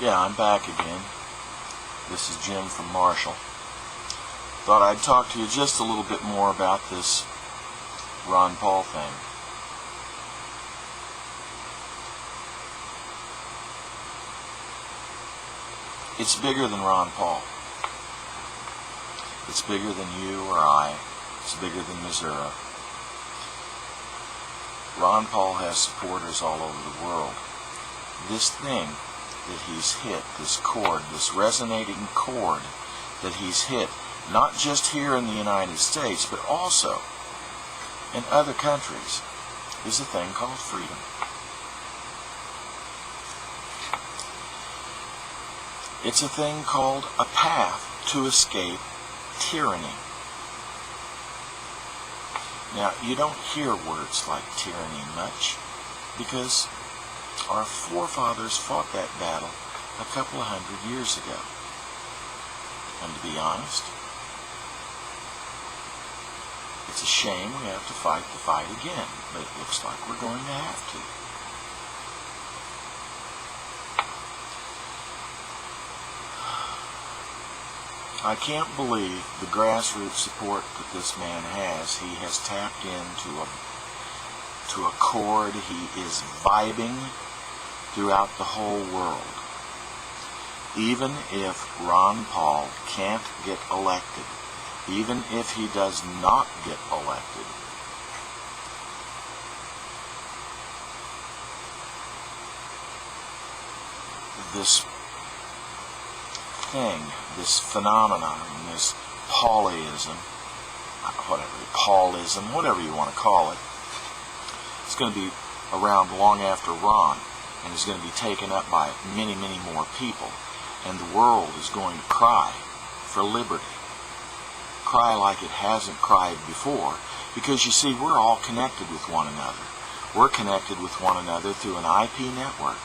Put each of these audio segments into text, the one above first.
Yeah, I'm back again. This is Jim from Marshall. Thought I'd talk to you just a little bit more about this Ron Paul thing. It's bigger than Ron Paul. It's bigger than you or I. It's bigger than Missouri. Ron Paul has supporters all over the world. This thing that he's hit, this chord, this resonating chord that he's hit, not just here in the United States, but also in other countries, is a thing called freedom. It's a thing called a path to escape tyranny. Now, you don't hear words like tyranny much because our forefathers fought that battle a couple of 100 years ago. And to be honest, it's a shame we have to fight the fight again, but it looks like we're going to have to. I can't believe the grassroots support that this man has. He has tapped into a chord. He is vibing throughout the whole world. Even if Ron Paul can't get elected, even if he does not get elected, this thing, this phenomenon, this Paulism, whatever you want to call it, it's going to be around long after Ron, and is going to be taken up by many, many more people. And the world is going to cry for liberty. Cry like it hasn't cried before, because you see, we're all connected with one another. We're connected with one another through an IP network.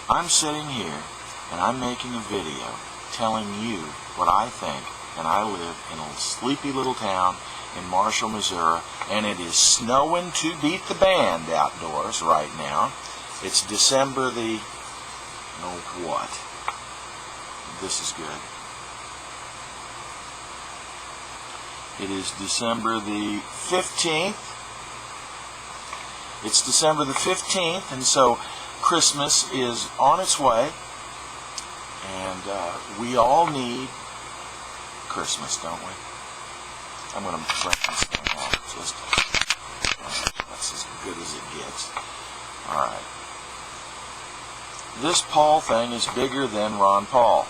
I'm sitting here and I'm making a video telling you what I think, and I live in a sleepy little town in Marshall, Missouri, and it is snowing to beat the band outdoors right now. It's December the... what? This is good. It is December the 15th. It's December the 15th, and so Christmas is on its way. And we all need Christmas, don't we? I'm going to bring this thing off. That's as good as it gets. Alright. This Paul thing is bigger than Ron Paul.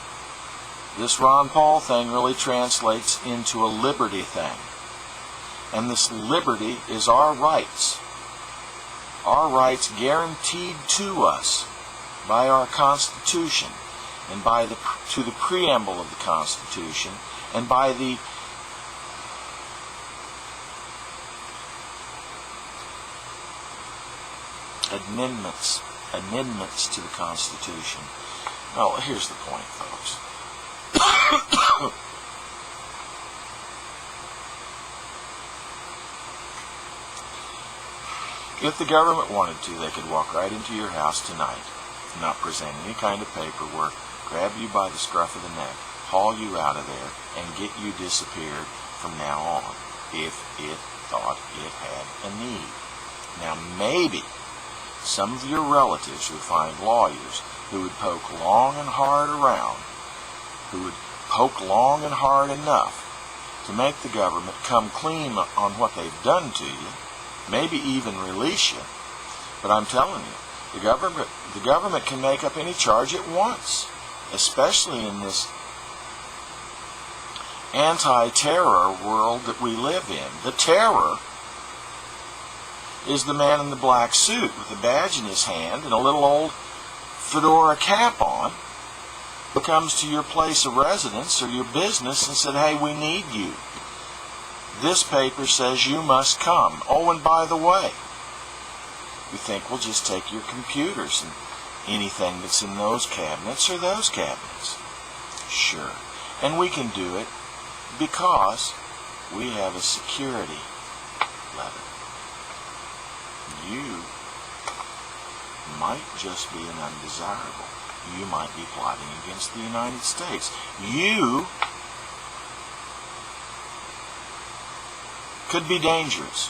This Ron Paul thing really translates into a liberty thing. And this liberty is our rights. Our rights guaranteed to us by our Constitution, and by to the preamble of the Constitution, and by the amendments to the Constitution. Well, here's the point, folks. If the government wanted to, they could walk right into your house tonight, not present any kind of paperwork, grab you by the scruff of the neck, haul you out of there, and get you disappeared from now on, if it thought it had a need. Now, maybe some of your relatives would find lawyers who would poke long and hard around, who would poke long and hard enough to make the government come clean on what they've done to you, maybe even release you. But I'm telling you, the government can make up any charge it wants, especially in this anti-terror world that we live in. The terror is the man in the black suit with a badge in his hand and a little old fedora cap on, who comes to your place of residence or your business and said, hey, we need you. This paper says you must come. Oh, and by the way, we think we'll just take your computers and anything that's in those cabinets or those cabinets. Sure. And we can do it because we have a security letter. You might just be an undesirable. You might be plotting against the United States. You could be dangerous.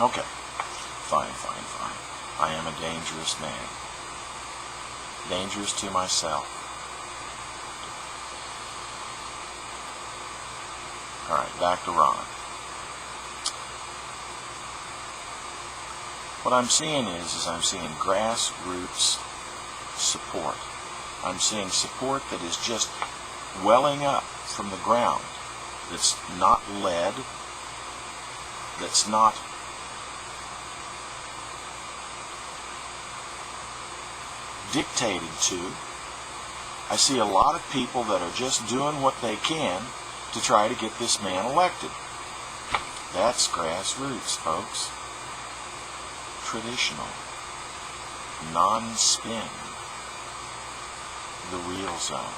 Okay, fine. I am a dangerous man. Dangerous to myself. All right, back to Ron. What I'm seeing is I'm seeing grassroots support. I'm seeing support that is just welling up from the ground. That's not led. That's not dictated to. I see a lot of people that are just doing what they can to try to get this man elected. That's grassroots, folks. Traditional. Non-spin. The real zone.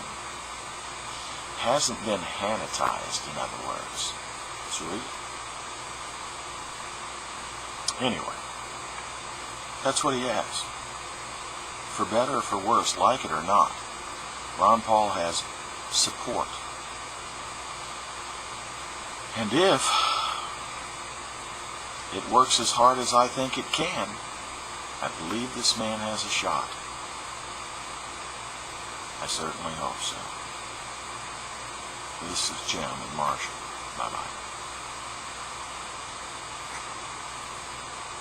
Hasn't been Hannitized, in other words. It's real. Anyway, that's what he has. For better or for worse, like it or not, Ron Paul has support. And if it works as hard as I think it can, I believe this man has a shot. I certainly hope so. This is Jim in Marshall. Bye-bye.